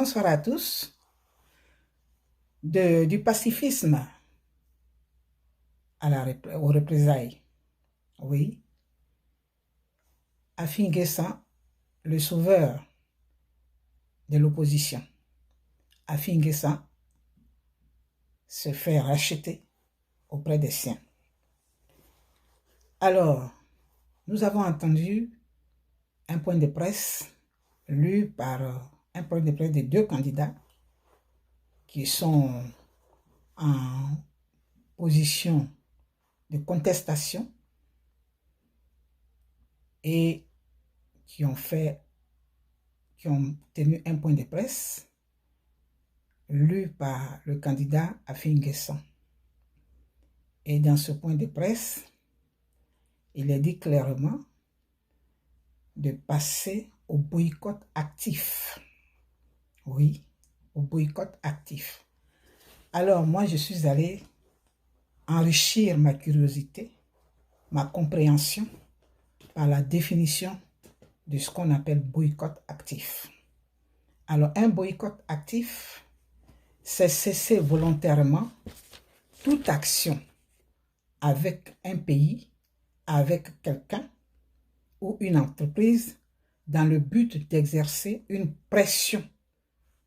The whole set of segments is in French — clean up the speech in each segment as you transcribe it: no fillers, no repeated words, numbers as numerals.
Bonsoir à tous. Du pacifisme aux représailles. Oui. Afin Guessan, le sauveur de l'opposition. Afin Guessan se fait racheter auprès des siens. Alors, nous avons entendu un point de presse lu par un point de presse de deux candidats qui sont en position de contestation et qui ont tenu un point de presse lu par le candidat Afin Guessan. Et dans ce point de presse, il est dit clairement de passer au boycott actif. Oui, au boycott actif. Alors moi, je suis allé enrichir ma curiosité, ma compréhension par la définition de ce qu'on appelle boycott actif. Alors, un boycott actif, c'est cesser volontairement toute action avec un pays, avec quelqu'un ou une entreprise dans le but d'exercer une pression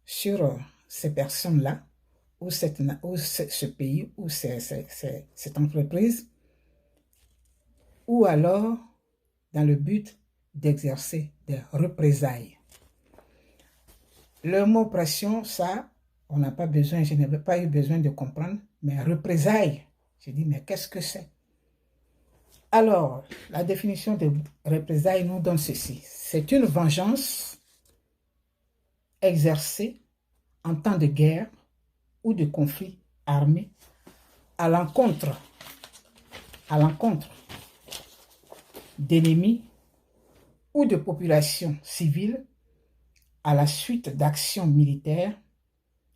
sur ces personnes-là ou ce pays ou cette entreprise, ou alors dans le but d'exercer des représailles. Le mot pression, ça, on n'a pas besoin, je n'avais pas eu besoin de comprendre, mais représailles, j'ai dit, mais qu'est-ce que c'est? Alors, la définition de représailles nous donne ceci. C'est une vengeance exercée en temps de guerre ou de conflit armé à l'encontre d'ennemis ou de populations civiles à la suite d'actions militaires,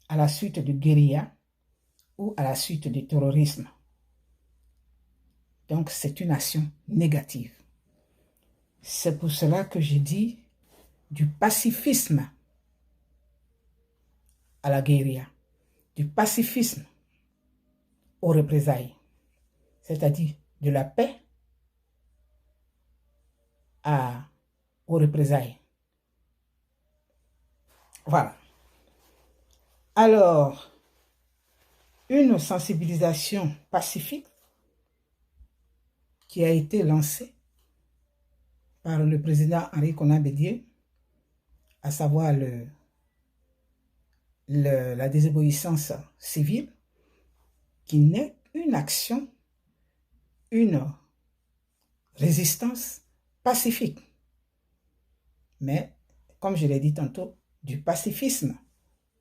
à la suite de guérilla ou à la suite du terrorisme. Donc, c'est une action négative. C'est pour cela que j'ai dit du pacifisme à la guérilla, du pacifisme aux représailles, c'est-à-dire de la paix aux représailles. Voilà. Alors, une sensibilisation pacifique qui a été lancée par le président Henri Konan Bédié, à savoir la désobéissance civile, qui n'est une action, une résistance pacifique. Mais, comme je l'ai dit tantôt, du pacifisme,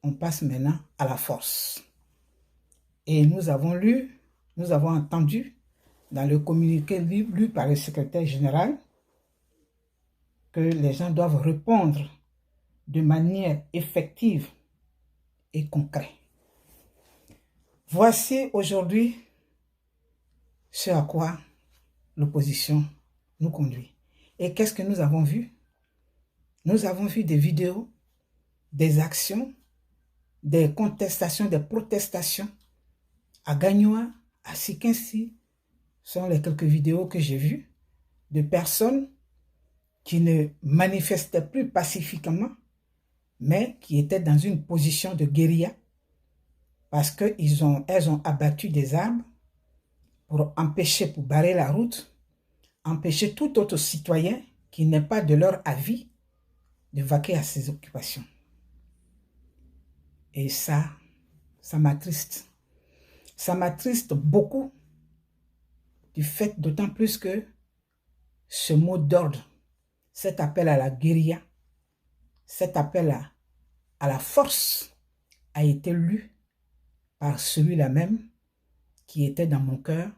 on passe maintenant à la force. Et nous avons entendu dans le communiqué lu par le secrétaire général que les gens doivent répondre de manière effective et concrète. Voici aujourd'hui ce à quoi l'opposition nous conduit. Et qu'est-ce que nous avons vu? Nous avons vu des vidéos, des actions, des contestations, des protestations à Gagnoa, à Sikinsi. Ce sont les quelques vidéos que j'ai vues de personnes qui ne manifestaient plus pacifiquement, mais qui étaient dans une position de guérilla parce qu'elles ont abattu des arbres pour barrer la route, empêcher tout autre citoyen qui n'est pas de leur avis de vaquer à ses occupations. Et ça m'attriste. Ça m'attriste beaucoup du fait, d'autant plus que ce mot d'ordre, cet appel à la guérilla, cet appel à la force a été lu par celui-là même qui était dans mon cœur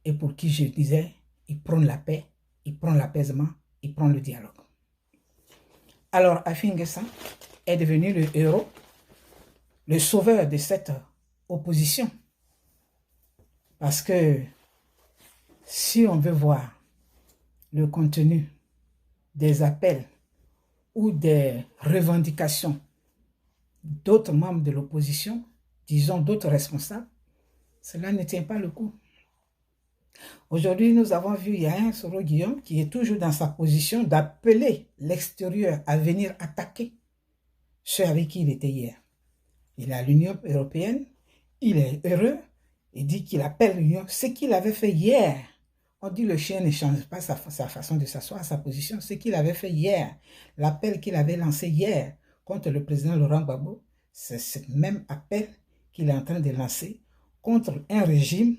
et pour qui je disais, il prône la paix, il prône l'apaisement, il prône le dialogue. Alors, Afin Guessan est devenu le héros, le sauveur de cette opposition. Parce que si on veut voir le contenu des appels ou des revendications d'autres membres de l'opposition, disons d'autres responsables, cela ne tient pas le coup. Aujourd'hui, nous avons vu Yahin Soro Guillaume qui est toujours dans sa position d'appeler l'extérieur à venir attaquer ceux avec qui il était hier. Il a l'Union européenne, il est heureux, il dit qu'il appelle l'Union. Ce qu'il avait fait hier, on dit le chien ne change pas sa façon de s'asseoir, sa position. Ce qu'il avait fait hier, l'appel qu'il avait lancé hier contre le président Laurent Gbagbo, c'est ce même appel qu'il est en train de lancer contre un régime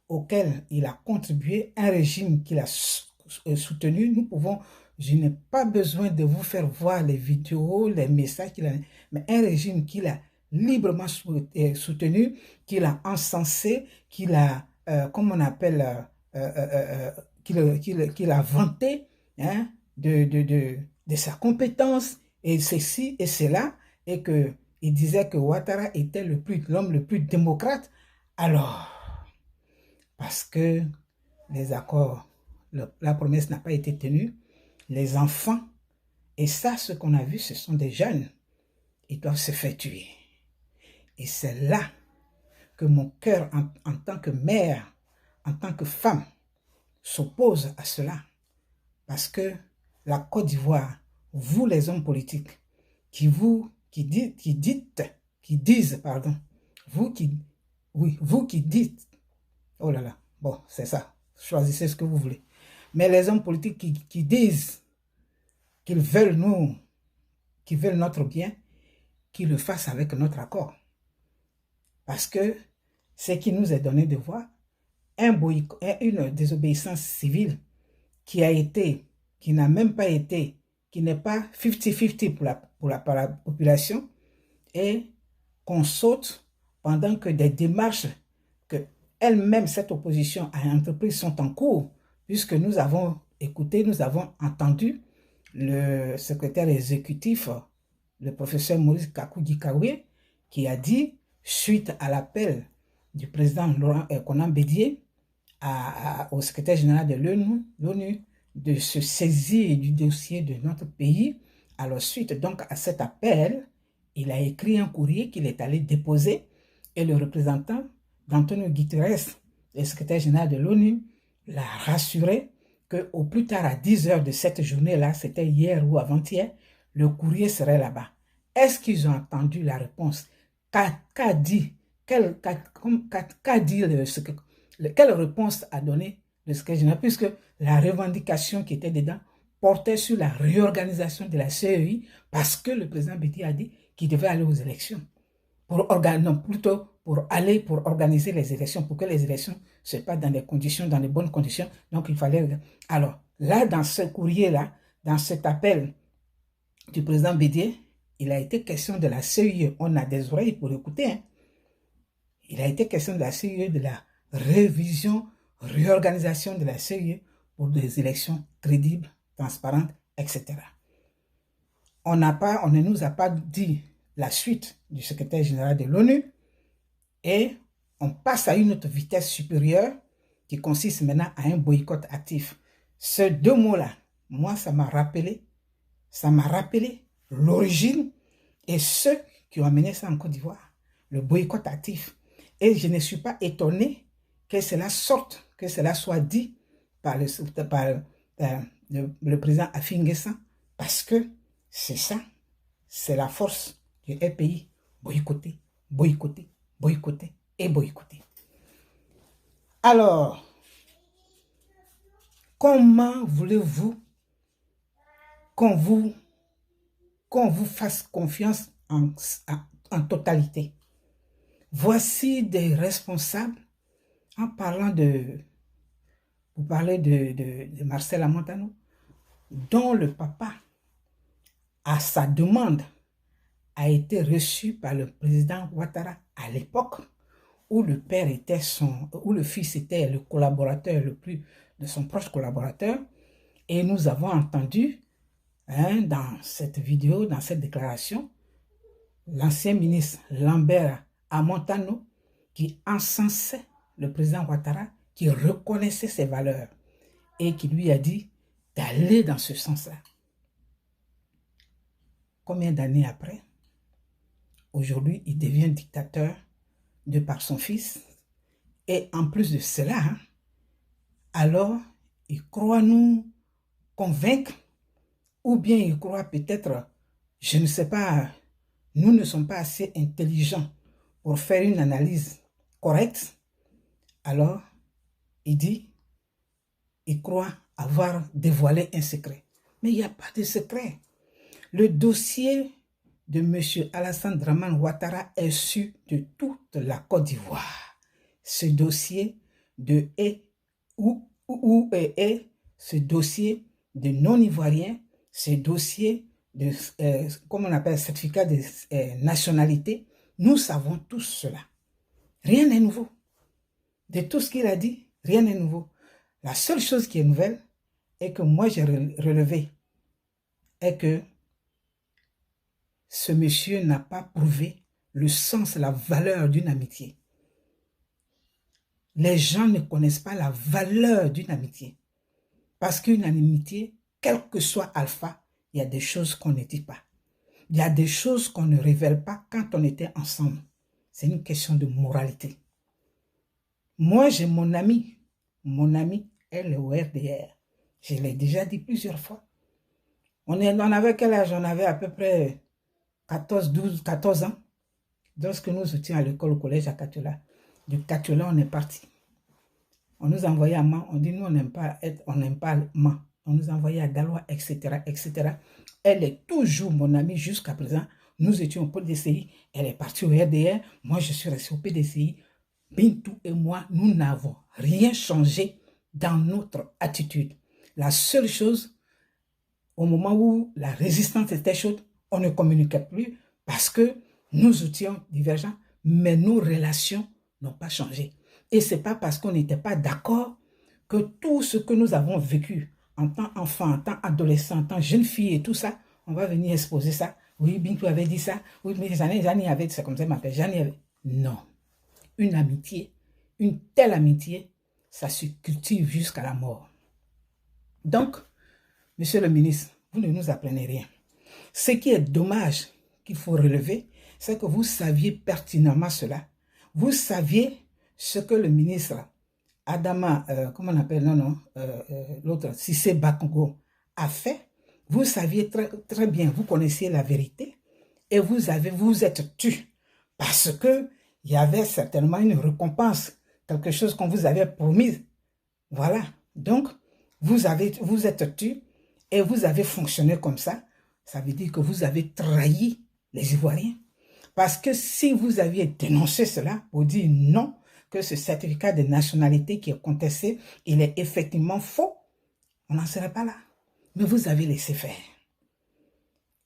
auquel il a contribué, un régime qu'il a soutenu. Nous pouvons, je n'ai pas besoin de vous faire voir les vidéos, les messages qu'il a, mais un régime qu'il a librement soutenu, qu'il a encensé, qu'il a, comme on appelle, qu'il a vanté hein, de sa compétence, et ceci et cela, et qu'il disait que Ouattara était l'homme le plus démocrate. Alors, parce que les accords, la promesse n'a pas été tenue, les enfants, et ça, ce qu'on a vu, ce sont des jeunes, ils doivent se faire tuer. Et c'est là que mon cœur, en tant que mère, en tant que femme, s'oppose à cela. Parce que la Côte d'Ivoire, vous les hommes politiques, vous qui dites, oh là là, bon, c'est ça, choisissez ce que vous voulez. Mais les hommes politiques qui disent qu'ils veulent notre bien, qu'ils le fassent avec notre accord. Parce que ce qui nous est donné de voir, une désobéissance civile qui n'a même pas été, qui n'est pas 50-50 pour la population, et qu'on saute pendant que des démarches que elle-même, cette opposition a entreprises sont en cours, puisque nous avons écouté, nous avons entendu le secrétaire exécutif, le professeur Maurice Kakou-Gikaoué, qui a dit, suite à l'appel du président Konan Bédié au secrétaire général de l'ONU de se saisir du dossier de notre pays. Alors suite donc à cet appel, il a écrit un courrier qu'il est allé déposer et le représentant d'Antonio Guterres, le secrétaire général de l'ONU, l'a rassuré qu'au plus tard à 10 heures de cette journée-là, c'était hier ou avant-hier, le courrier serait là-bas. Est-ce qu'ils ont entendu la réponse? Qu'a dit, quelle réponse a donné le secrétaire général, puisque la revendication qui était dedans portait sur la réorganisation de la CEI, parce que le président Bédié a dit qu'il devait aller aux élections. Pour organiser les élections, pour que les élections se passent dans des conditions, dans de bonnes conditions. Donc, il fallait... Alors, là, dans ce courrier-là, dans cet appel du président Bédié, il a été question de la CEI. On a des oreilles pour écouter. Hein. Il a été question de la CEI, de la réorganisation de la CEI pour des élections crédibles, transparentes, etc. On ne nous a pas dit la suite du secrétaire général de l'ONU et on passe à une autre vitesse supérieure qui consiste maintenant à un boycott actif. Ces deux mots-là, moi, ça m'a rappelé l'origine et ceux qui ont amené ça en Côte d'Ivoire, le boycott actif. Et je ne suis pas étonné que cela sorte, que cela soit dit par le président Affi N'Guessan, parce que c'est ça, c'est la force du pays, boycotter, boycotter, boycotter et boycotter. Alors, comment voulez-vous qu'on vous fasse confiance en totalité? Voici des responsables, en parlant vous parlez de Marcel Montano, dont le papa, à sa demande, a été reçu par le président Ouattara à l'époque où le père était où le fils était le collaborateur de son proche collaborateur. Et nous avons entendu dans cette vidéo, dans cette déclaration, l'ancien ministre Lambert Amontano qui encensait le président Ouattara, qui reconnaissait ses valeurs et qui lui a dit d'aller dans ce sens-là. Combien d'années après, aujourd'hui, il devient dictateur de par son fils. Et en plus de cela, hein, alors, il croit nous convaincre, ou bien il croit peut-être, je ne sais pas, nous ne sommes pas assez intelligents pour faire une analyse correcte. Alors, il dit, il croit avoir dévoilé un secret. Mais il n'y a pas de secret. Le dossier de M. Alassane Dramane Ouattara est su de toute la Côte d'Ivoire. Ce dossier de ce dossier de non-ivoiriens, ce dossier de, comme on appelle, certificat de nationalité, nous savons tous cela. Rien n'est nouveau. De tout ce qu'il a dit, rien n'est nouveau. La seule chose qui est nouvelle, et que moi j'ai relevé, est que ce monsieur n'a pas prouvé le sens, la valeur d'une amitié. Les gens ne connaissent pas la valeur d'une amitié. Parce qu'une amitié, quel que soit alpha, il y a des choses qu'on ne dit pas. Il y a des choses qu'on ne révèle pas quand on était ensemble. C'est une question de moralité. Moi, j'ai mon ami. Mon ami est le RDR. Je l'ai déjà dit plusieurs fois. On avait quel âge? On avait à peu près 14 ans. Lorsque nous étions à l'école, au collège à Katola. De Katola, on est parti. On nous envoyait à Mans. On dit, nous, on n'aime pas Mans. On nous envoyait à Galois, etc., etc. Elle est toujours mon amie jusqu'à présent. Nous étions au PDCI. Elle est partie au RDR. Moi, je suis resté au PDCI. Bintou et moi, nous n'avons rien changé dans notre attitude. La seule chose, au moment où la résistance était chaude, on ne communiquait plus parce que nous étions divergents, mais nos relations n'ont pas changé. Et ce n'est pas parce qu'on n'était pas d'accord que tout ce que nous avons vécu en tant qu'enfant, en tant qu'adolescent, en tant que jeune fille et tout ça, on va venir exposer ça. Oui, Bintou avait dit ça. Oui, mais Jeannie avait dit ça comme ça, m'appelle Jeannie avait... Non. Une amitié, une telle amitié, ça se cultive jusqu'à la mort. Donc, monsieur le ministre, vous ne nous apprenez rien. Ce qui est dommage qu'il faut relever, c'est que vous saviez pertinemment cela. Vous saviez ce que le ministre Adama, comment on appelle, l'autre, Cissé Bakongo, a fait. Vous saviez très bien, vous connaissiez la vérité et vous êtes tu parce que il y avait certainement une récompense, quelque chose qu'on vous avait promis. Voilà. Donc, vous êtes tu et vous avez fonctionné comme ça. Ça veut dire que vous avez trahi les Ivoiriens. Parce que si vous aviez dénoncé cela pour dire non, que ce certificat de nationalité qui est contesté, il est effectivement faux, on n'en serait pas là. Mais vous avez laissé faire.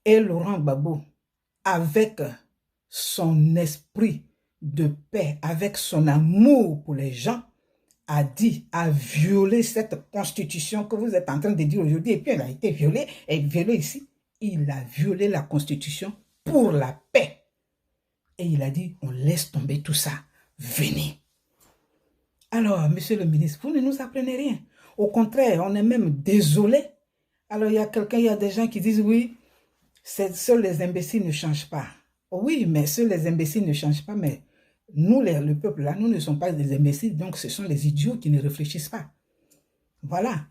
Et Laurent Gbagbo, avec son esprit de paix, avec son amour pour les gens, a violé cette constitution que vous êtes en train de dire aujourd'hui, et puis elle a été violée, et violée ici. Il a violé la constitution pour la paix. Et il a dit, on laisse tomber tout ça, venez. Alors, monsieur le ministre, vous ne nous apprenez rien. Au contraire, on est même désolé. Alors, il y a des gens qui disent, oui, seuls les imbéciles ne changent pas. Oui, mais seuls les imbéciles ne changent pas, mais nous, le peuple là, nous ne sommes pas des imbéciles, donc ce sont les idiots qui ne réfléchissent pas. Voilà.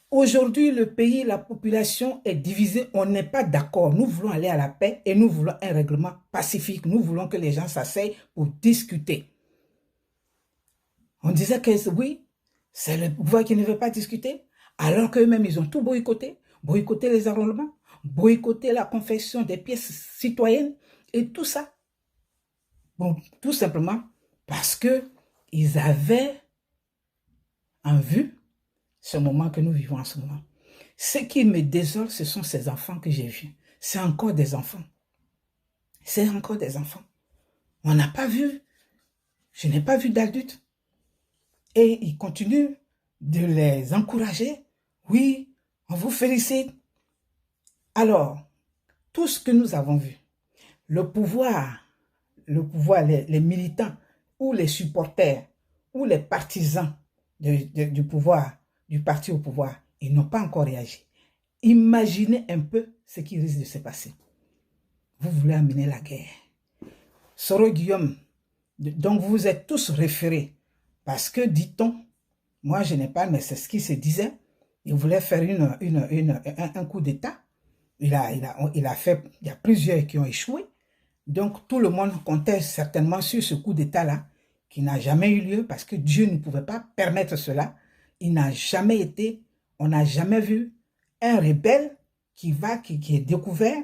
Aujourd'hui, le pays, la population est divisée, on n'est pas d'accord. Nous voulons aller à la paix et nous voulons un règlement pacifique. Nous voulons que les gens s'asseyent pour discuter. On disait que oui, c'est le pouvoir qui ne veut pas discuter, alors qu'eux-mêmes, ils ont tout boycotté les enrôlements, boycotter la confection des pièces citoyennes et tout ça. Bon, tout simplement parce qu'ils avaient en vue ce moment que nous vivons en ce moment. Ce qui me désole, ce sont ces enfants que j'ai vus. C'est encore des enfants. C'est encore des enfants. On n'a pas vu, je n'ai pas vu d'adultes. Et ils continuent de les encourager. Oui, on vous félicite. Alors, tout ce que nous avons vu, le pouvoir, les militants ou les supporters ou les partisans du pouvoir, du parti au pouvoir, ils n'ont pas encore réagi. Imaginez un peu ce qui risque de se passer. Vous voulez amener la guerre. Soro Guillaume, donc vous êtes tous référés. Parce que, dit-on, moi je n'ai pas, mais c'est ce qui se disait, il voulait faire un coup d'État. Il a fait, il y a plusieurs qui ont échoué. Donc tout le monde comptait certainement sur ce coup d'État-là, qui n'a jamais eu lieu parce que Dieu ne pouvait pas permettre cela. Il n'a jamais été, on n'a jamais vu un rebelle qui est découvert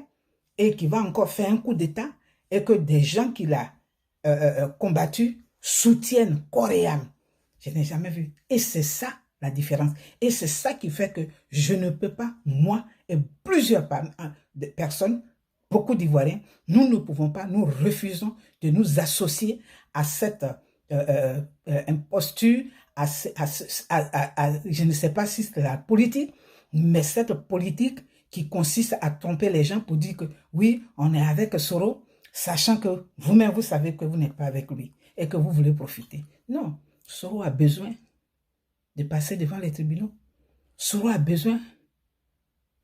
et qui va encore faire un coup d'État et que des gens qu'il a combattus soutiennent corps et âme. Je n'ai jamais vu. Et c'est ça la différence. Et c'est ça qui fait que je ne peux pas, moi et plusieurs personnes, beaucoup d'Ivoiriens, nous ne pouvons pas, nous refusons de nous associer à cette imposture, je ne sais pas si c'est la politique, mais cette politique qui consiste à tromper les gens pour dire que oui, on est avec Soro, sachant que vous-même, vous savez que vous n'êtes pas avec lui et que vous voulez profiter. Non, Soro a besoin de passer devant les tribunaux. Soro a besoin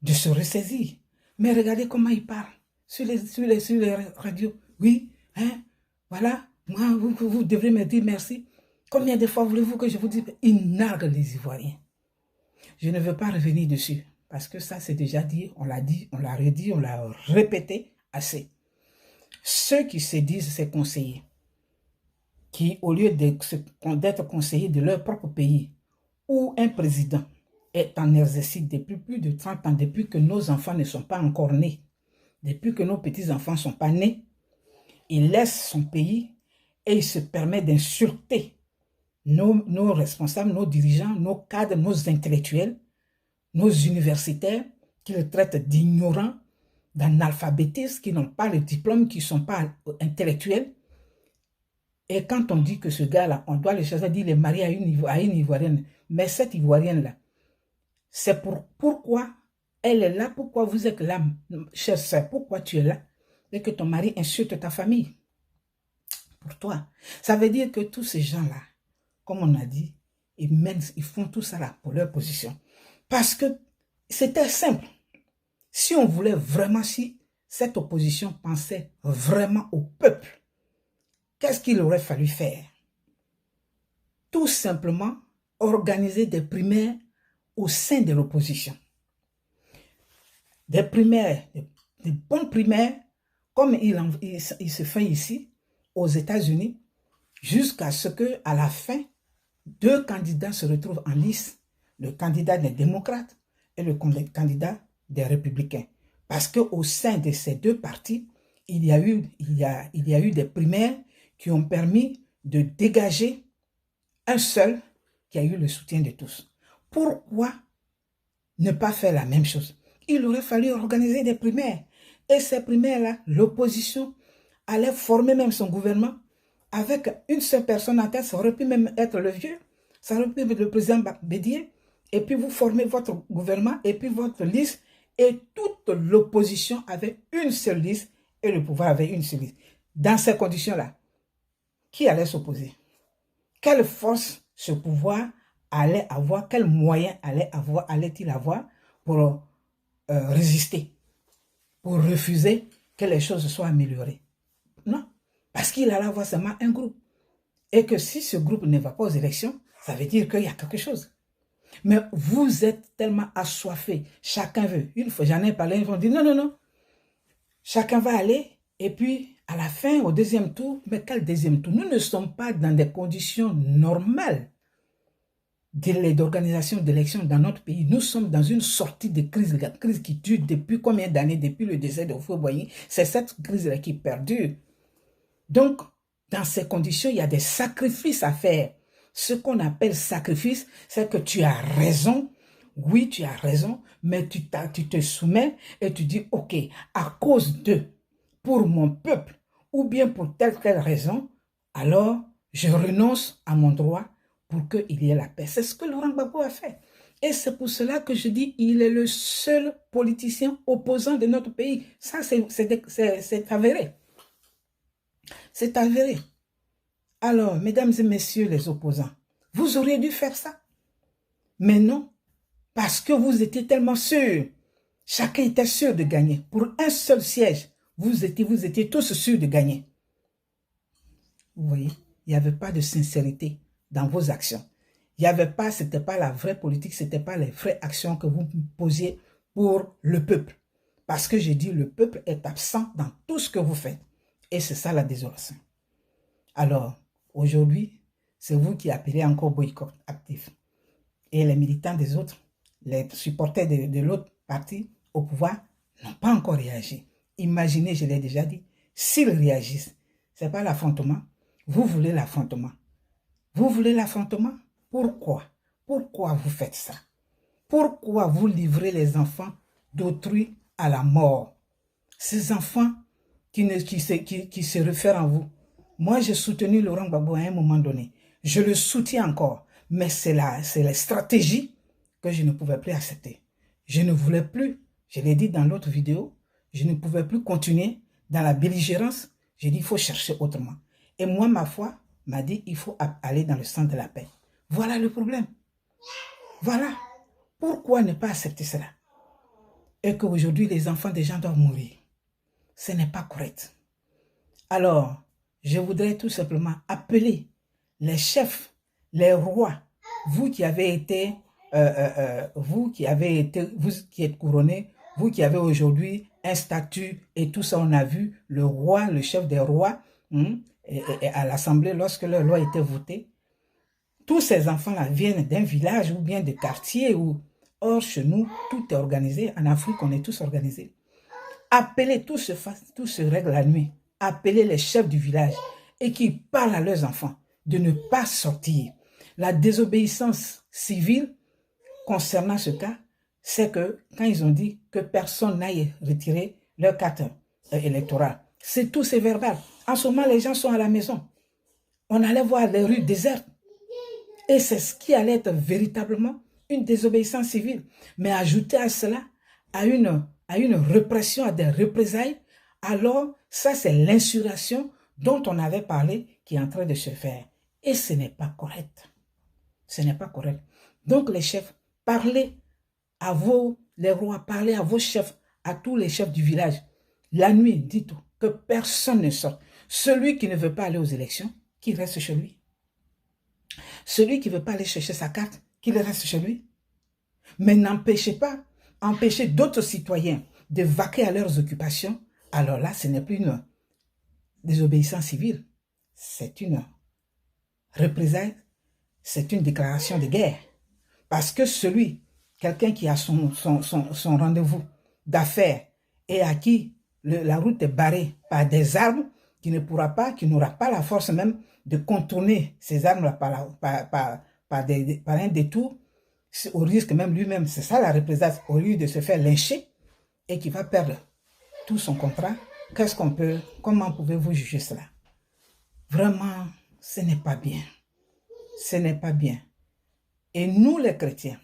de se ressaisir. Mais regardez comment il parle sur les radios. Oui, hein, voilà, moi, vous devrez me dire merci. Combien de fois voulez-vous que je vous dise? Il nargue les Ivoiriens. Je ne veux pas revenir dessus, parce que ça, c'est déjà dit, on l'a redit, on l'a répété assez. Ceux qui se disent ces conseillers, qui, au lieu d'être conseillers de leur propre pays, où un président est en exercice depuis plus de 30 ans, depuis que nos enfants ne sont pas encore nés, depuis que nos petits-enfants ne sont pas nés, il laisse son pays et il se permet d'insulter nos responsables, nos dirigeants, nos cadres, nos intellectuels, nos universitaires, qu'il traite d'ignorants, d'analphabétistes, qui n'ont pas le diplôme, qui ne sont pas intellectuels. Et quand on dit que ce gars-là, on doit le choisir, dire il est marié à une Ivoirienne, mais cette Ivoirienne-là, c'est pourquoi elle est là, pourquoi vous êtes là, chère soeur, pourquoi tu es là, et que ton mari insulte ta famille. Pour toi. Ça veut dire que tous ces gens-là, comme on a dit, ils font tout ça là pour leur position. Parce que c'était simple. Si on voulait vraiment, si cette opposition pensait vraiment au peuple, qu'est-ce qu'il aurait fallu faire? Tout simplement organiser des primaires au sein de l'opposition. Des primaires, des bonnes primaires, comme il se fait ici, aux États-Unis, jusqu'à ce qu'à la fin, deux candidats se retrouvent en lice, le candidat des démocrates et le candidat des républicains. Parce qu'au sein de ces deux partis, il y a eu des primaires qui ont permis de dégager un seul qui a eu le soutien de tous. Pourquoi ne pas faire la même chose? Il aurait fallu organiser des primaires. Et ces primaires-là, l'opposition allait former même son gouvernement avec une seule personne en tête. Ça aurait pu même être le vieux, ça aurait pu être le président Bédier. Et puis vous formez votre gouvernement et puis votre liste. Et toute l'opposition avait une seule liste et le pouvoir avait une seule liste. Dans ces conditions-là, qui allait s'opposer? Quelle force ce pouvoir allait avoir? Quels moyens allait-il avoir pour résister, pour refuser que les choses soient améliorées? Non, parce qu'il allait avoir seulement un groupe. Et que si ce groupe ne va pas aux élections, ça veut dire qu'il y a quelque chose. Mais vous êtes tellement assoiffés, chacun veut. Une fois, j'en ai parlé, ils vont dire non, non, non. Chacun va aller et puis à la fin, au deuxième tour, mais quel deuxième tour? Nous ne sommes pas dans des conditions normales d'organisation d'élections dans notre pays. Nous sommes dans une sortie de crise, la crise qui dure depuis combien d'années, depuis le décès de Houphouët-Boigny. C'est cette crise-là qui perdure. Donc, dans ces conditions, il y a des sacrifices à faire. Ce qu'on appelle sacrifice, c'est que tu as raison, oui, tu as raison, mais tu te soumets et tu dis, ok, à cause de, pour mon peuple, ou bien pour telle raison, alors je renonce à mon droit pour qu'il y ait la paix. C'est ce que Laurent Gbagbo a fait. Et c'est pour cela que je dis, il est le seul politicien opposant de notre pays. Ça, c'est avéré. C'est avéré. Alors, mesdames et messieurs les opposants, vous auriez dû faire ça. Mais non, parce que vous étiez tellement sûrs. Chacun était sûr de gagner. Pour un seul siège, vous étiez tous sûrs de gagner. Vous voyez, il n'y avait pas de sincérité dans vos actions. Il n'y avait pas, ce n'était pas la vraie politique, ce n'était pas les vraies actions que vous posiez pour le peuple. Parce que j'ai dit, le peuple est absent dans tout ce que vous faites. Et c'est ça la désolation. Alors, aujourd'hui, c'est vous qui appelez encore boycott actif. Et les militants des autres, les supporters de l'autre parti au pouvoir n'ont pas encore réagi. Imaginez, je l'ai déjà dit, s'ils réagissent, ce n'est pas l'affrontement. Vous voulez l'affrontement. Vous voulez l'affrontement? Pourquoi? Pourquoi vous faites ça? Pourquoi vous livrez les enfants d'autrui à la mort? Ces enfants qui se réfèrent à vous. Moi, j'ai soutenu Laurent Gbagbo à un moment donné. Je le soutiens encore. Mais c'est la stratégie que je ne pouvais plus accepter. Je ne voulais plus, je l'ai dit dans l'autre vidéo, je ne pouvais plus continuer dans la belligérance. J'ai dit, il faut chercher autrement. Et moi, ma foi m'a dit, il faut aller dans le sens de la paix. Voilà le problème. Voilà. Pourquoi ne pas accepter cela? Et qu'aujourd'hui, les enfants des gens doivent mourir. Ce n'est pas correct. Alors, je voudrais tout simplement appeler les chefs, les rois, vous qui avez été, vous qui êtes couronnés, vous qui avez aujourd'hui un statut et tout ça, on a vu le roi, le chef des rois, et à l'Assemblée, lorsque la loi était votée, tous ces enfants-là viennent d'un village ou bien de quartier. Or, chez nous, tout est organisé. En Afrique, on est tous organisés. Appelez, tout se règle la nuit. Appelez les chefs du village et qui parlent à leurs enfants de ne pas sortir. La désobéissance civile concernant ce cas, c'est que quand ils ont dit que personne n'aille retirer leur carte électorale, c'est tout, c'est verbal. En ce moment, les gens sont à la maison. On allait voir les rues désertes. Et c'est ce qui allait être véritablement une désobéissance civile. Mais ajouter à cela, à une répression, à des représailles, alors ça c'est l'insurrection dont on avait parlé qui est en train de se faire. Et ce n'est pas correct. Ce n'est pas correct. Donc les chefs, parlez à les rois, parlez à vos chefs, à tous les chefs du village. La nuit, dites que personne ne sorte. Celui qui ne veut pas aller aux élections, qu'il reste chez lui. Celui qui ne veut pas aller chercher sa carte, qu'il reste chez lui. Mais n'empêchez pas, empêchez d'autres citoyens de vaquer à leurs occupations. Alors là, ce n'est plus une désobéissance civile. C'est une représailles, c'est une déclaration de guerre. Parce que quelqu'un qui a son rendez-vous d'affaires et à qui la route est barrée par des armes, qui n'aura pas la force même de contourner ces armes-là par un détour, au risque même lui-même, c'est ça la représailles, au lieu de se faire lyncher et qui va perdre tout son contrat, comment pouvez-vous juger cela? Vraiment, ce n'est pas bien. Ce n'est pas bien. Et nous les chrétiens,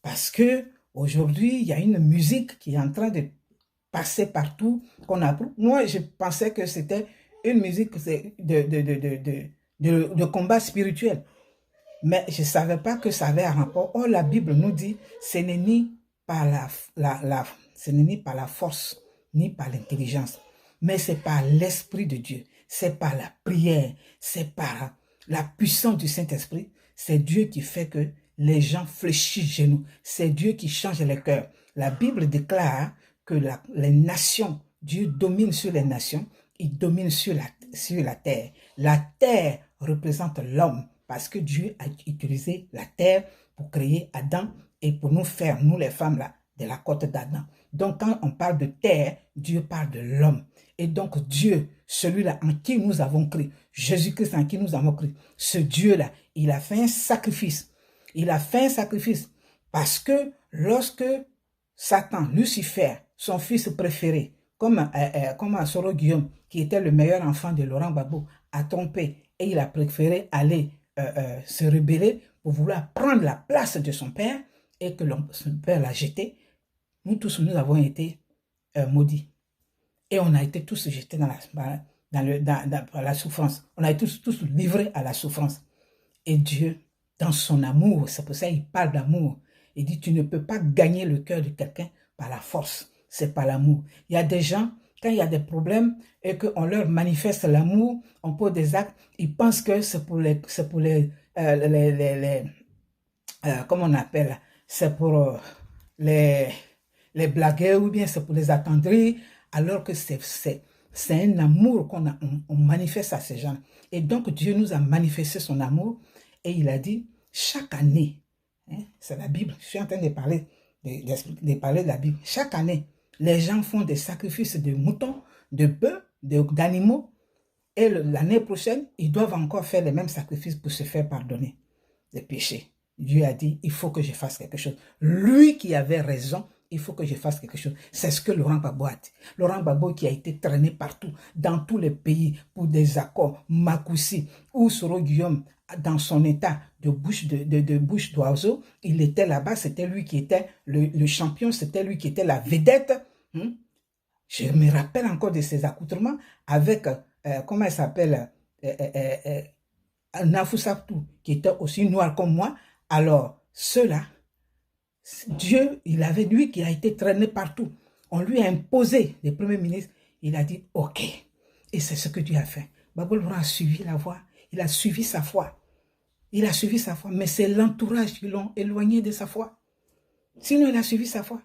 parce que aujourd'hui il y a une musique qui est en train de passer partout, qu'on a. Moi, je pensais que c'était une musique de combat spirituel. Mais je ne savais pas que ça avait un rapport. Or, la Bible nous dit, ce n'est ni par la force, ni par l'intelligence, mais c'est par l'Esprit de Dieu. C'est par la prière, c'est par la puissance du Saint-Esprit. C'est Dieu qui fait que les gens fléchissent chez nous. C'est Dieu qui change les cœurs. La Bible déclare que les nations, Dieu domine sur les nations, il domine sur la terre. La terre représente l'homme parce que Dieu a utilisé la terre pour créer Adam et pour nous faire, nous les femmes, là, de la côte d'Adam. Donc quand on parle de terre, Dieu parle de l'homme. Et donc Dieu, celui-là en qui nous avons cru, Jésus-Christ en qui nous avons cru, ce Dieu-là, il a fait un sacrifice. Il a fait un sacrifice parce que lorsque Satan, Lucifer, son fils préféré, comme Soro Guillaume, qui était le meilleur enfant de Laurent Gbagbo, a trompé et il a préféré aller se rebeller pour vouloir prendre la place de son père et que son père l'a jeté. Nous tous, nous avons été maudits. Et on a été tous jetés dans la souffrance. On a été tous livrés à la souffrance. Et Dieu, dans son amour, c'est pour ça qu'il parle d'amour. Il dit, tu ne peux pas gagner le cœur de quelqu'un par la force. C'est par l'amour. Il y a des gens quand il y a des problèmes et qu'on leur manifeste l'amour, on pose des actes, ils pensent que c'est pour comment on appelle, c'est pour les blaguer ou bien c'est pour les attendrir, alors que c'est un amour on manifeste à ces gens. Et donc Dieu nous a manifesté son amour et il a dit, chaque année, hein, c'est la Bible, je suis en train de parler de la Bible, chaque année, les gens font des sacrifices de moutons, de bœufs, d'animaux, et l'année prochaine, ils doivent encore faire les mêmes sacrifices pour se faire pardonner les péchés. Dieu a dit, il faut que je fasse quelque chose. Lui qui avait raison, il faut que je fasse quelque chose. C'est ce que Laurent Gbagbo a dit. Laurent Gbagbo qui a été traîné partout, dans tous les pays, pour des accords, Makoussi, ou Soro Guillaume, dans son état de bouche d'oiseau, il était là-bas, c'était lui qui était le champion, c'était lui qui était la vedette. Je me rappelle encore de ses accoutrements avec, comment il s'appelle, Nafoussaptou, qui était aussi noir comme moi. Alors, ceux-là, Dieu, il avait lui qui a été traîné partout. On lui a imposé les premiers ministres. Il a dit, ok. Et c'est ce que Dieu a fait. Gbagbo a suivi la voie. Il a suivi sa foi. Il a suivi sa foi. Mais c'est l'entourage qui l'ont éloigné de sa foi. Sinon, il a suivi sa foi.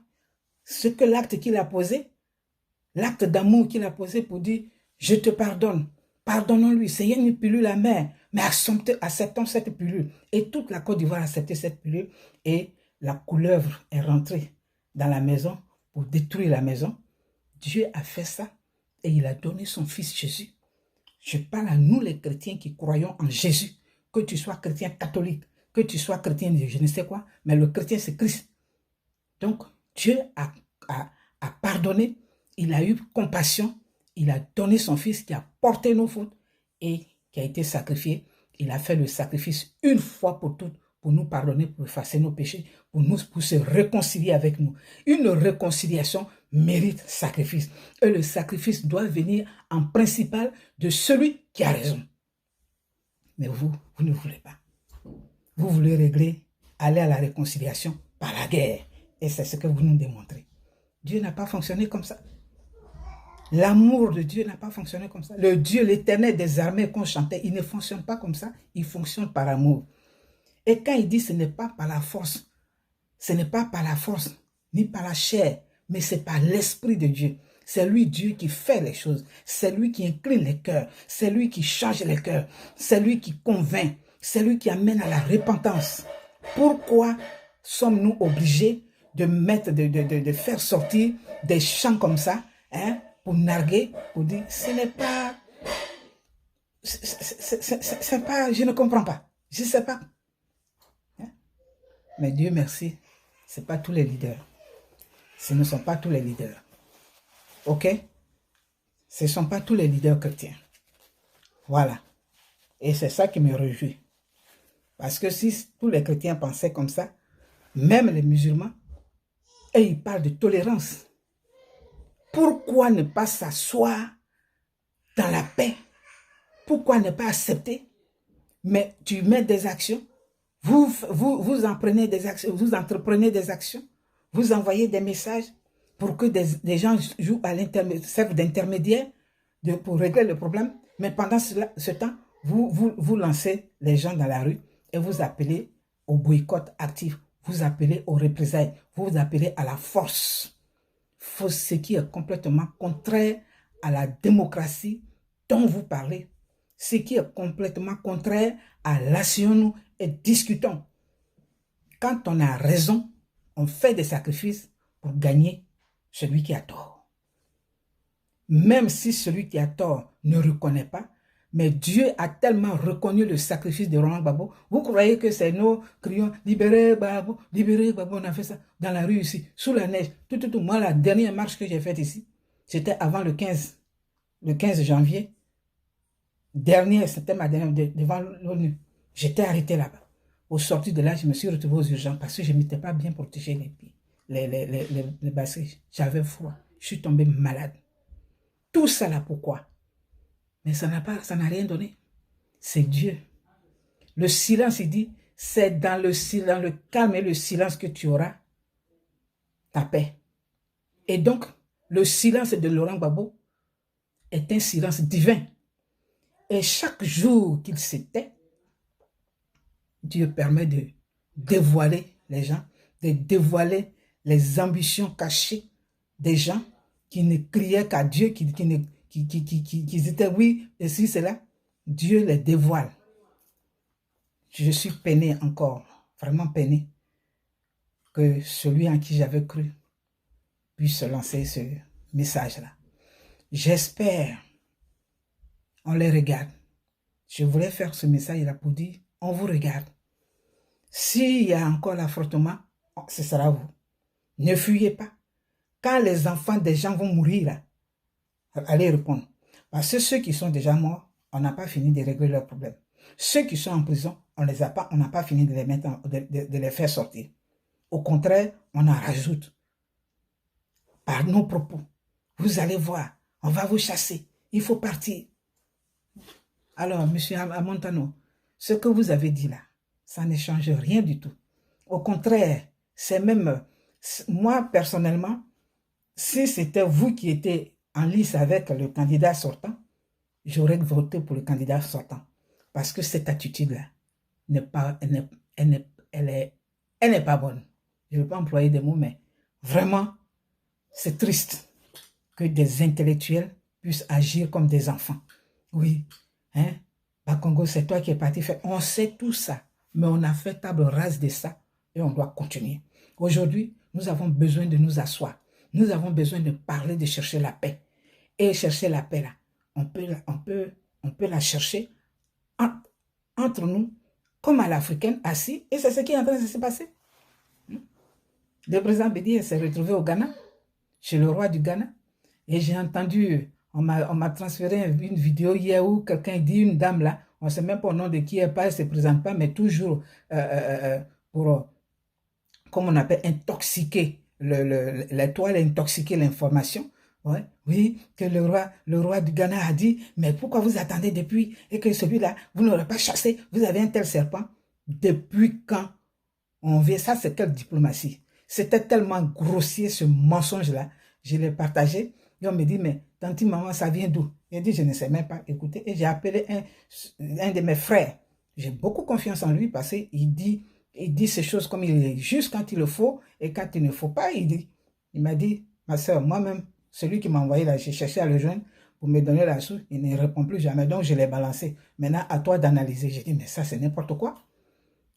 Ce que l'acte qu'il a posé, l'acte d'amour qu'il a posé pour dire, je te pardonne. Pardonnons-lui. C'est une pilule amère. Mais acceptons cette pilule. Et toute la Côte d'Ivoire a accepté cette pilule. Et la couleuvre est rentrée dans la maison pour détruire la maison. Dieu a fait ça et il a donné son fils Jésus. Je parle à nous les chrétiens qui croyons en Jésus. Que tu sois chrétien catholique, que tu sois chrétien de je ne sais quoi, mais le chrétien c'est Christ. Donc Dieu a pardonné, il a eu compassion, il a donné son fils qui a porté nos fautes et qui a été sacrifié. Il a fait le sacrifice une fois pour toutes pour nous pardonner, pour effacer nos péchés, pour se réconcilier avec nous. Une réconciliation mérite sacrifice. Et le sacrifice doit venir en principal de celui qui a raison. Mais vous ne voulez pas. Vous voulez régler, aller à la réconciliation par la guerre. Et c'est ce que vous nous démontrez. Dieu n'a pas fonctionné comme ça. L'amour de Dieu n'a pas fonctionné comme ça. Le Dieu, l'éternel des armées qu'on chantait, il ne fonctionne pas comme ça. Il fonctionne par amour. Et quand il dit ce n'est pas par la force, ce n'est pas par la force, ni par la chair, mais c'est par l'Esprit de Dieu. C'est lui, Dieu, qui fait les choses. C'est lui qui incline les cœurs. C'est lui qui change les cœurs. C'est lui qui convainc. C'est lui qui amène à la repentance. Pourquoi sommes-nous obligés de faire sortir des chants comme ça, hein, pour narguer, pour dire, ce n'est pas, c'est pas, je ne comprends pas. Je ne sais pas. Mais Dieu merci, ce n'est pas tous les leaders. Ce ne sont pas tous les leaders. Ok? Ce ne sont pas tous les leaders chrétiens. Voilà. Et c'est ça qui me réjouit. Parce que si tous les chrétiens pensaient comme ça, même les musulmans, et ils parlent de tolérance. Pourquoi ne pas s'asseoir dans la paix? Pourquoi ne pas accepter? Mais tu mets des actions. Vous entreprenez des actions, vous envoyez des messages pour que des gens jouent servent d'intermédiaire pour régler le problème. Mais pendant ce temps, vous lancez les gens dans la rue et vous appelez au boycott actif, vous appelez aux représailles, vous appelez à la force. Ce qui est complètement contraire à la démocratie dont vous parlez. Ce qui est complètement contraire à l'asseyons-nous et discutons. Quand on a raison, on fait des sacrifices pour gagner celui qui a tort. Même si celui qui a tort ne reconnaît pas, mais Dieu a tellement reconnu le sacrifice de Laurent Gbagbo. Vous croyez que c'est nos crions, libérez Gbagbo, on a fait ça dans la rue ici, sous la neige. Moi, la dernière marche que j'ai faite ici, c'était avant le 15 janvier. C'était ma dernière devant l'ONU. J'étais arrêté là-bas. Au sortir de là, je me suis retrouvé aux urgences parce que je ne m'étais pas bien protégé les pieds, les baskets. J'avais froid. Je suis tombé malade. Tout ça là, pourquoi? Mais ça n'a rien donné. C'est Dieu. Le silence, il dit, c'est dans le calme et le silence que tu auras ta paix. Et donc, le silence de Laurent Gbagbo est un silence divin. Et chaque jour qu'il se tait, Dieu permet de dévoiler les gens, de dévoiler les ambitions cachées des gens qui ne criaient qu'à Dieu, qui étaient oui, et si c'est là, Dieu les dévoile. Je suis peiné encore, vraiment peiné, que celui en qui j'avais cru puisse lancer ce message-là. J'espère, on les regarde. Je voulais faire ce message-là pour dire, on vous regarde. S'il y a encore l'affrontement, ce sera vous. Ne fuyez pas. Quand les enfants des gens vont mourir, là, allez répondre. Parce que ceux qui sont déjà morts, on n'a pas fini de régler leurs problèmes. Ceux qui sont en prison, on n'a pas fini de les mettre, de les faire sortir. Au contraire, on en rajoute. Par nos propos. Vous allez voir, on va vous chasser. Il faut partir. Alors, monsieur Amontano, ce que vous avez dit là, ça ne change rien du tout. Au contraire, c'est même, moi personnellement, si c'était vous qui étiez en lice avec le candidat sortant, j'aurais voté pour le candidat sortant. Parce que cette attitude-là, elle n'est pas bonne. Je ne vais pas employer des mots, mais vraiment, c'est triste que des intellectuels puissent agir comme des enfants. Oui, hein, Bakongo, c'est toi qui es parti faire. On sait tout ça, mais on a fait table rase de ça et on doit continuer. Aujourd'hui, nous avons besoin de nous asseoir. Nous avons besoin de parler, de chercher la paix. Et chercher la paix là, on peut la chercher entre nous, comme à l'africaine, assis, et c'est ce qui est en train de se passer. Le président Bédi s'est retrouvé au Ghana, chez le roi du Ghana, et j'ai entendu, on m'a transféré une vidéo hier où quelqu'un dit, une dame là, on ne sait même pas au nom de qui elle parle, elle ne se présente pas, mais toujours pour, comme on appelle, intoxiquer l'étoile, intoxiquer l'information. Ouais, oui, que le roi du Ghana a dit, mais pourquoi vous attendez depuis, et que celui-là, vous n'aurez pas chassé, vous avez un tel serpent. Depuis quand on vit ça, c'est quelle diplomatie? C'était tellement grossier ce mensonge-là. Je l'ai partagé. Et on me dit, mais tanti maman, ça vient d'où? Il dit, je ne sais même pas. Écoutez, et j'ai appelé un de mes frères. J'ai beaucoup confiance en lui parce qu'il dit ces choses comme il est, juste quand il le faut, et quand il ne faut pas, il m'a dit, ma soeur, moi-même, celui qui m'a envoyé là, j'ai cherché à le joindre pour me donner la sous, il ne répond plus jamais, donc je l'ai balancé. Maintenant, à toi d'analyser. J'ai dit, mais ça, c'est n'importe quoi.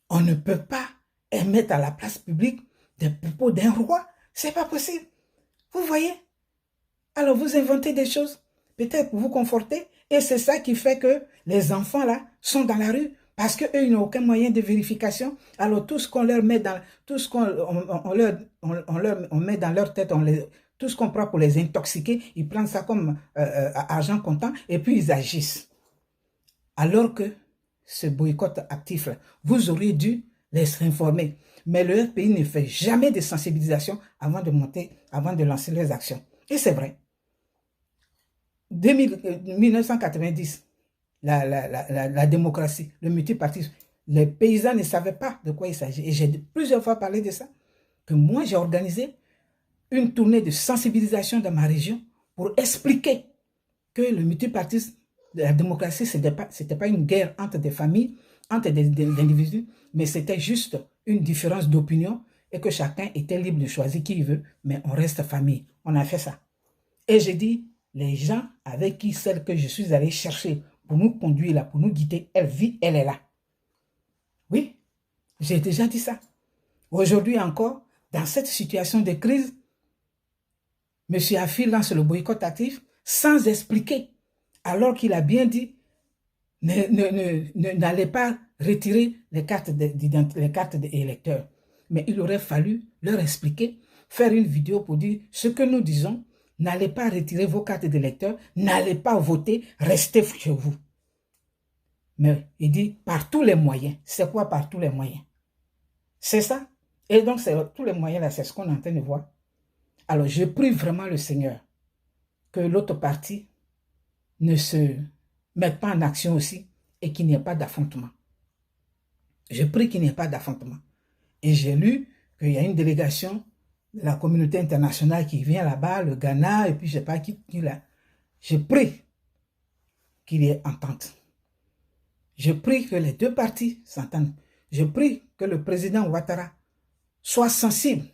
On ne peut pas émettre à la place publique des propos d'un roi. C'est pas possible. Vous voyez? Alors, vous inventez des choses, peut-être pour vous conforter, et c'est ça qui fait que les enfants, là, sont dans la rue, parce qu'eux, ils n'ont aucun moyen de vérification. Alors, tout ce qu'on leur met dans, tout ce qu'on on met dans leur tête, tout ce qu'on prend pour les intoxiquer, ils prennent ça comme argent comptant, et puis ils agissent. Alors que ce boycott actif, là, vous auriez dû les informer. Mais le pays ne fait jamais de sensibilisation avant de lancer les actions. Et c'est vrai. 1990, la démocratie, le multipartisme, les paysans ne savaient pas de quoi il s'agit. Et j'ai plusieurs fois parlé de ça. Que moi, j'ai organisé une tournée de sensibilisation dans ma région pour expliquer que le multipartisme, la démocratie, ce n'était pas une guerre entre des familles, entre des individus, mais c'était juste une différence d'opinion et que chacun était libre de choisir qui il veut, mais on reste famille. On a fait ça. Et j'ai dit, les gens avec qui celle que je suis allé chercher pour nous conduire là, pour nous guider, elle vit, elle est là. Oui, j'ai déjà dit ça. Aujourd'hui encore, dans cette situation de crise, M. Afi lance le boycott actif sans expliquer, alors qu'il a bien dit, n'allez pas retirer les cartes d'électeurs. Mais il aurait fallu leur expliquer, faire une vidéo pour dire ce que nous disons, n'allez pas retirer vos cartes d'électeurs, n'allez pas voter, restez chez vous. Mais il dit par tous les moyens. C'est quoi par tous les moyens? C'est ça. Et donc, tous les moyens là, c'est ce qu'on est en train de voir. Alors, je prie vraiment le Seigneur que l'autre partie ne se mette pas en action aussi et qu'il n'y ait pas d'affrontement. Je prie qu'il n'y ait pas d'affrontement. Et j'ai lu qu'il y a une délégation de la communauté internationale qui vient là-bas, le Ghana, et puis je ne sais pas qui là. Je prie qu'il y ait entente. Je prie que les deux parties s'entendent. Je prie que le président Ouattara soit sensible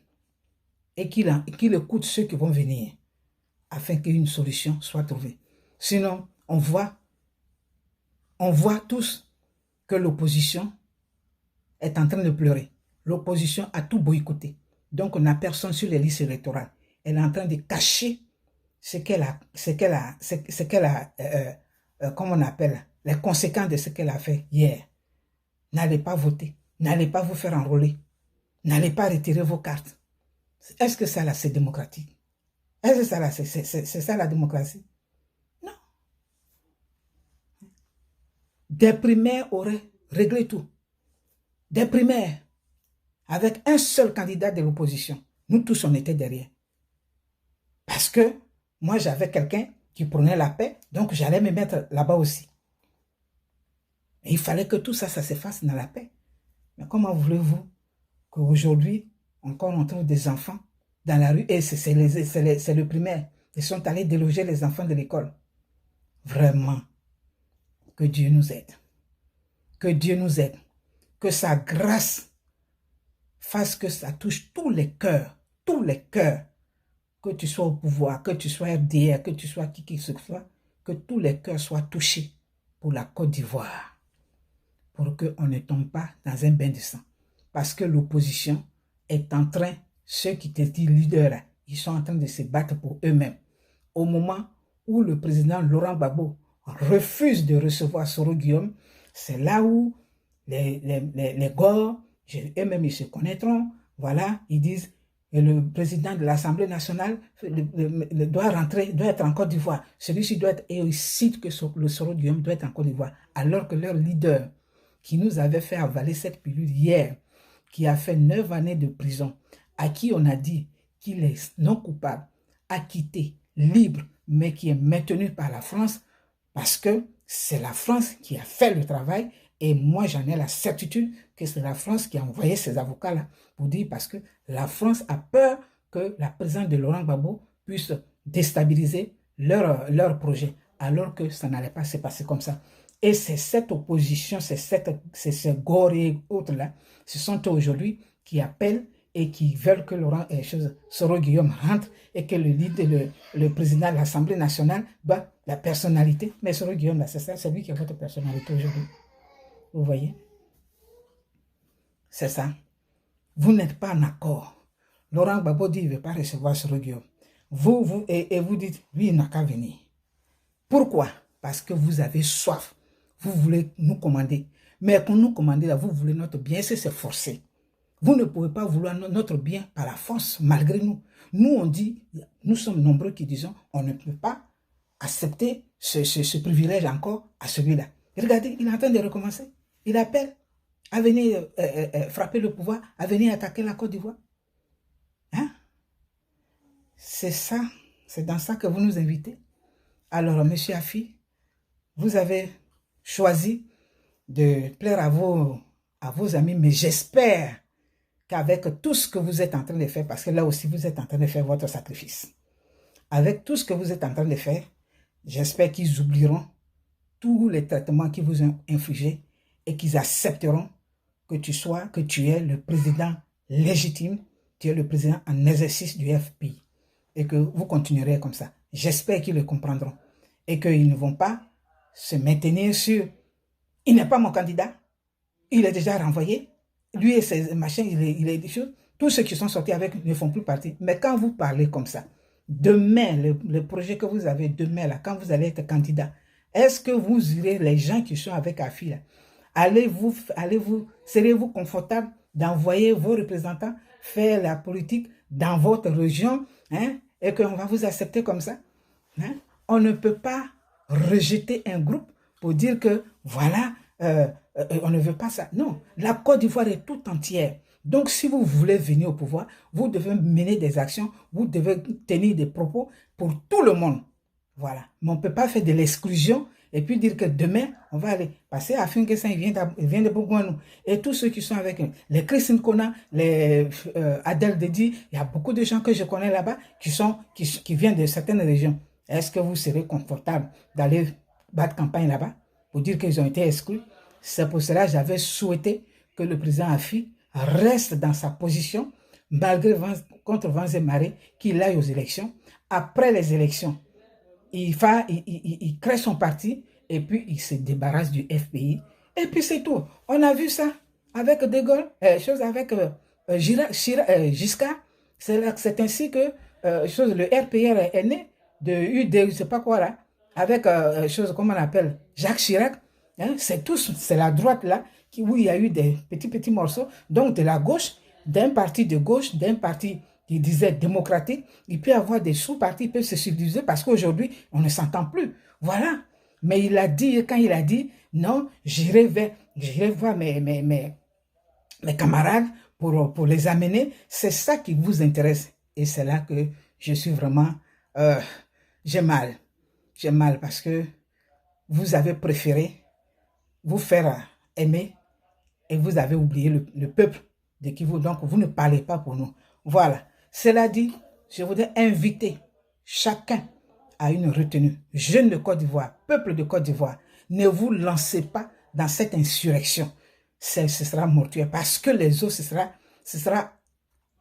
et qu'il écoute ceux qui vont venir afin qu'une solution soit trouvée. Sinon, on voit tous que l'opposition est en train de pleurer. L'opposition a tout boycotté. Donc, on n'a personne sur les listes électorales. Elle est en train de cacher ce qu'elle a, comment on appelle, les conséquences de ce qu'elle a fait hier. N'allez pas voter. N'allez pas vous faire enrôler. N'allez pas retirer vos cartes. Est-ce que ça, là, c'est démocratique? Est-ce que ça, là, c'est ça, la démocratie? Non. Des primaires auraient réglé tout. Des primaires, avec un seul candidat de l'opposition. Nous tous, on était derrière. Parce que moi, j'avais quelqu'un qui prenait la paix, donc j'allais me mettre là-bas aussi. Et il fallait que tout ça, ça se fasse dans la paix. Mais comment voulez-vous qu'aujourd'hui, encore on trouve des enfants dans la rue, et c'est le primaire. Ils sont allés déloger les enfants de l'école. Vraiment, que Dieu nous aide. Que Dieu nous aide. Que sa grâce fasse que ça touche tous les cœurs. Tous les cœurs. Que tu sois au pouvoir, que tu sois RDR, que tu sois qui que ce soit, que tous les cœurs soient touchés pour la Côte d'Ivoire. Pour qu'on ne tombe pas dans un bain de sang. Parce que l'opposition est en train, ceux qui te disent leaders, ils sont en train de se battre pour eux-mêmes. Au moment où le président Laurent Gbagbo refuse de recevoir Soro Guillaume, c'est là où les Gors, eux-mêmes, ils se connaîtront. Voilà, ils disent, et le président de l'Assemblée nationale doit être en Côte d'Ivoire. Celui-ci doit être, et ils citent que le Soro Guillaume doit être en Côte d'Ivoire. Alors que leur leader, qui nous avait fait avaler cette pilule hier, qui a fait 9 années de prison, à qui on a dit qu'il est non coupable, acquitté, libre, mais qui est maintenu par la France, parce que c'est la France qui a fait le travail, et moi j'en ai la certitude que c'est la France qui a envoyé ces avocats-là, pour dire, parce que la France a peur que la présence de Laurent Gbagbo puisse déstabiliser leur projet, alors que ça n'allait pas se passer comme ça. Et c'est cette opposition, c'est ces Gors et autres-là, ce sont aujourd'hui qui appellent et qui veulent que Soro Guillaume rentre et que le président de l'Assemblée nationale, la personnalité, mais Soro Guillaume, c'est lui qui a votre personnalité aujourd'hui. Vous voyez? C'est ça. Vous n'êtes pas en accord. Laurent Gbagbo dit qu'il ne veut pas recevoir Soro Guillaume. Vous dites, lui, il n'a qu'à venir. Pourquoi? Parce que vous avez soif. Vous voulez nous commander. Mais quand nous commandez, là, vous voulez notre bien, c'est forcé. Vous ne pouvez pas vouloir notre bien par la force, malgré nous. Nous, on dit, nous sommes nombreux qui disons, on ne peut pas accepter ce privilège encore à celui-là. Regardez, il est en train de recommencer. Il appelle à venir frapper le pouvoir, à venir attaquer la Côte d'Ivoire. Hein? C'est ça, c'est dans ça que vous nous invitez. Alors, M. Afi, vous avez choisi de plaire à vos amis, mais j'espère qu'avec tout ce que vous êtes en train de faire, parce que là aussi vous êtes en train de faire votre sacrifice, avec tout ce que vous êtes en train de faire, j'espère qu'ils oublieront tous les traitements qu'ils vous ont infligés et qu'ils accepteront que tu es le président légitime, tu es le président en exercice du FPI et que vous continuerez comme ça. J'espère qu'ils le comprendront et qu'ils ne vont pas se maintenir sur « il n'est pas mon candidat, il est déjà renvoyé, lui et ses machins, il est des choses. » Tous ceux qui sont sortis avec ne font plus partie. Mais quand vous parlez comme ça, demain, le projet que vous avez demain, là, quand vous allez être candidat, est-ce que vous irez, les gens qui sont avec AFI, là, serez-vous confortable d'envoyer vos représentants faire la politique dans votre région, hein, et qu'on va vous accepter comme ça? Hein? On ne peut pas rejeter un groupe pour dire que, voilà, on ne veut pas ça. Non, la Côte d'Ivoire est tout entière. Donc, si vous voulez venir au pouvoir, vous devez mener des actions, vous devez tenir des propos pour tout le monde. Voilà. Mais on ne peut pas faire de l'exclusion et puis dire que demain, on va aller passer à Fingessin, il vient de Bougouanou. Et tous ceux qui sont avec eux, les Christine Kona, les Adèle Dedi, il y a beaucoup de gens que je connais là-bas qui viennent de certaines régions. Est-ce que vous serez confortable d'aller battre campagne là-bas pour dire qu'ils ont été exclus. C'est pour cela que j'avais souhaité que le président Afi reste dans sa position, malgré contre vents et marées, qu'il aille aux élections. Après les élections, il crée son parti et puis il se débarrasse du FPI. Et puis c'est tout. On a vu ça avec De Gaulle, chose avec Giscard. C'est ainsi que le RPR est né de UD, je ne sais pas quoi là, avec comment on appelle, Jacques Chirac. Hein, c'est la droite là, où il y a eu des petits morceaux, donc de la gauche, d'un parti de gauche, d'un parti qui disait démocratique, il peut y avoir des sous-partis, ils peuvent se subdiviser parce qu'aujourd'hui, on ne s'entend plus. Voilà. Mais il a dit, quand il a dit, non, j'irai voir mes camarades pour les amener, c'est ça qui vous intéresse. Et c'est là que je suis vraiment, j'ai mal. J'ai mal parce que vous avez préféré vous faire aimer et vous avez oublié le peuple de qui vous, donc vous ne parlez pas pour nous. Voilà. Cela dit, je voudrais inviter chacun à une retenue. Jeunes de Côte d'Ivoire, peuple de Côte d'Ivoire, ne vous lancez pas dans cette insurrection. Ce sera mortuaire parce que les autres, ce sera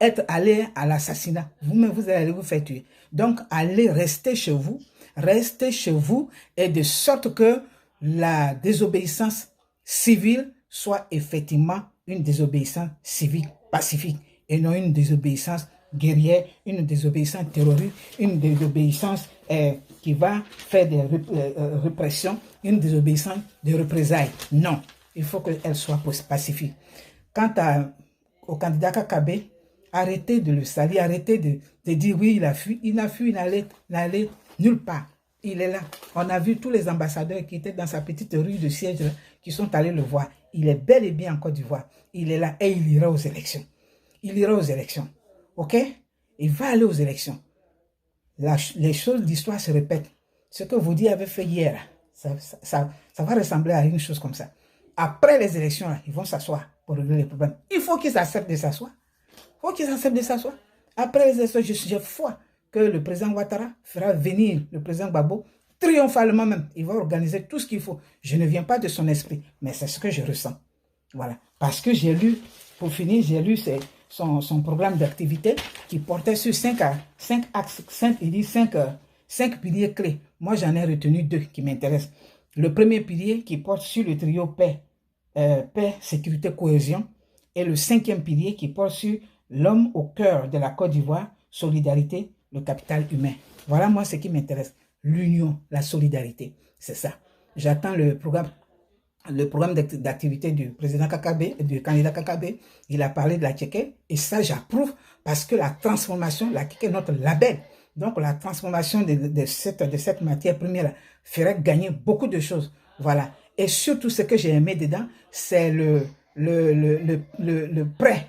être allé à l'assassinat. Vous-même, vous allez vous faire tuer. Donc, allez rester chez vous et de sorte que la désobéissance civile soit effectivement une désobéissance civique pacifique et non une désobéissance guerrière, une désobéissance terroriste, une désobéissance qui va faire des répressions, une désobéissance de représailles. Non, il faut qu'elle soit pacifique. Quant au candidat Kakabe, arrêtez de le salir, arrêtez de dire oui, il a fui, il n'allait nulle part. Il est là. On a vu tous les ambassadeurs qui étaient dans sa petite rue de siège là, qui sont allés le voir. Il est bel et bien en Côte d'Ivoire. Il est là et il ira aux élections. Il ira aux élections. OK? Il va aller aux élections. Les choses d'histoire se répètent. Ce que vous avez fait hier, ça va ressembler à une chose comme ça. Après les élections, là, ils vont s'asseoir pour régler les problèmes. Il faut qu'ils acceptent de s'asseoir. Il faut qu'ils acceptent de s'asseoir. Après les élections, j'ai foi que le président Ouattara fera venir le président Gbagbo triomphalement même. Il va organiser tout ce qu'il faut. Je ne viens pas de son esprit, mais c'est ce que je ressens. Voilà. Parce que j'ai lu, pour finir, j'ai lu son programme d'activité qui portait sur 5 axes, 5 piliers clés. Moi, j'en ai retenu 2 qui m'intéressent. Le premier pilier qui porte sur le trio paix, sécurité, cohésion. Et le 5e pilier qui porte sur l'homme au cœur de la Côte d'Ivoire, solidarité, le capital humain. Voilà moi ce qui m'intéresse. L'union, la solidarité. C'est ça. J'attends le programme d'activité du président Kakabe, du candidat Kakabe. Il a parlé de la Tchéké et ça j'approuve parce que la transformation, la Tchéké est notre label. Donc la transformation de cette matière première ferait gagner beaucoup de choses. Voilà. Et surtout ce que j'ai aimé dedans, c'est le prêt,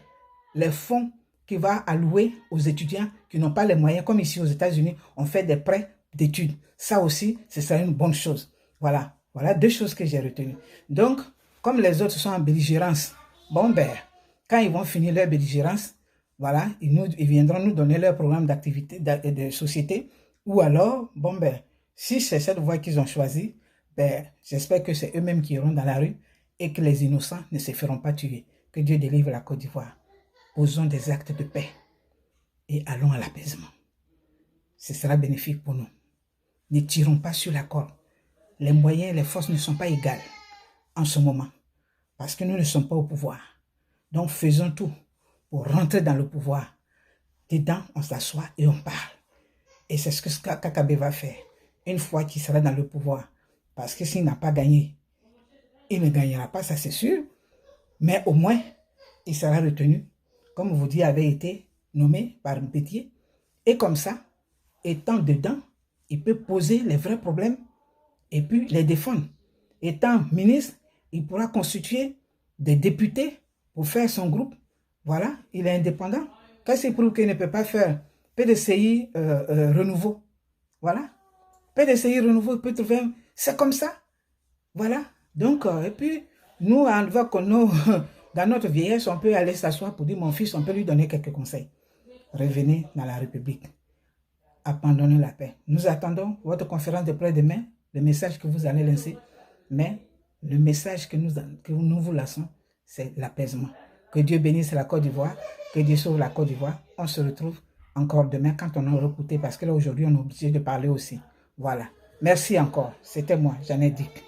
les fonds qui va allouer aux étudiants qui n'ont pas les moyens, comme ici aux États-Unis, on fait des prêts d'études. Ça aussi, ce serait une bonne chose. Voilà. Voilà 2 choses que j'ai retenues. Donc, comme les autres sont en belligérance, bon ben, quand ils vont finir leur belligérance, voilà, ils viendront nous donner leur programme d'activité de société. Ou alors, bon ben, si c'est cette voie qu'ils ont choisie, ben, j'espère que c'est eux-mêmes qui iront dans la rue et que les innocents ne se feront pas tuer. Que Dieu délivre la Côte d'Ivoire. Posons des actes de paix et allons à l'apaisement. Ce sera bénéfique pour nous. Ne tirons pas sur la corde. Les moyens et les forces ne sont pas égales en ce moment parce que nous ne sommes pas au pouvoir. Donc faisons tout pour rentrer dans le pouvoir. Dedans, on s'assoit et on parle. Et c'est ce que Kakabe va faire une fois qu'il sera dans le pouvoir. Parce que s'il n'a pas gagné, il ne gagnera pas, ça c'est sûr. Mais au moins, il sera retenu, comme vous dites, avait été nommé par Bétier. Et comme ça, étant dedans, il peut poser les vrais problèmes et puis les défendre. Étant ministre, il pourra constituer des députés pour faire son groupe. Voilà, il est indépendant. Qu'est-ce qu'il prouve qu'il ne peut pas faire? PDCI renouveau. Voilà. PDCI renouveau, il peut trouver... C'est comme ça. Voilà. Donc, et puis, nous, on voit que dans notre vieillesse, on peut aller s'asseoir pour dire, mon fils, on peut lui donner quelques conseils. Revenez dans la République. Abandonnez la paix. Nous attendons votre conférence de presse demain le message que vous allez lancer, mais le message que nous vous lançons, c'est l'apaisement. Que Dieu bénisse la Côte d'Ivoire, que Dieu sauve la Côte d'Ivoire. On se retrouve encore demain quand on aura écouté, parce que là aujourd'hui on est obligé de parler aussi. Voilà. Merci encore. C'était moi, Jeannette Dick.